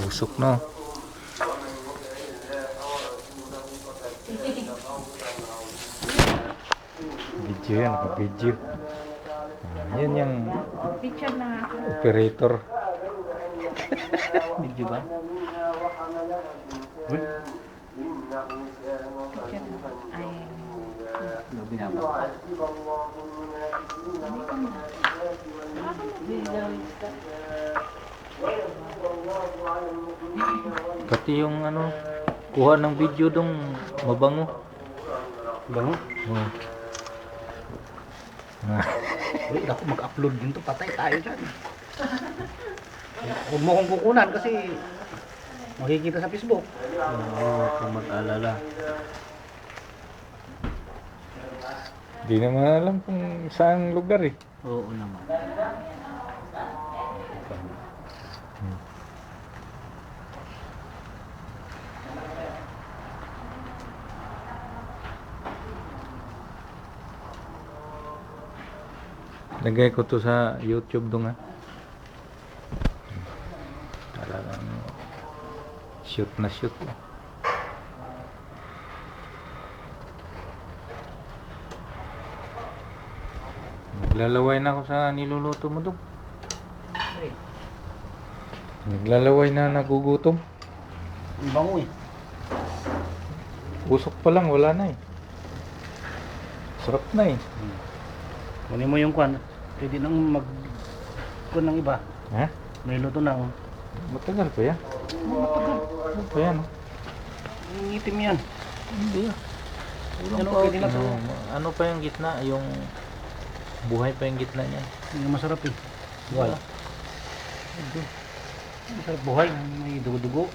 Busok, no? Video yan, video. Yan yung Picture na nga ako. operator. Medyo ba? Uy, Picture na. Ay. ano binaba? Pati yung ano, kuha ng video dong mabango. Bango? Oh. Ah, Uy, ako mag-upload din to. Patay tayo dyan. Huwag mo kong kukunan kasi makikita sa Facebook. Oo, kung mag-alala. di naman alam kung saan lugar eh. Oo naman. Lagay ko to sa YouTube dong ah. Talagang shoot na shoot. Naglalaway na ako sa niluluto mo dong. Naglalaway na, nagugutom. Ang bango eh. Usok pa lang, wala na eh. Sarap na eh. Kunin mo yung kwan. Pwede nang mag-kwan ng iba. Ha? May luto ng Matagal pa yan. Matagal pa yan. Oh. itim yan. Hindi ah. Ano, pwede na to. Ano pa yung gitna? Yung buhay pa yung gitna niya. Hindi masarap eh. Buhay. Hindi. Masarap buhay. May dugo-dugo.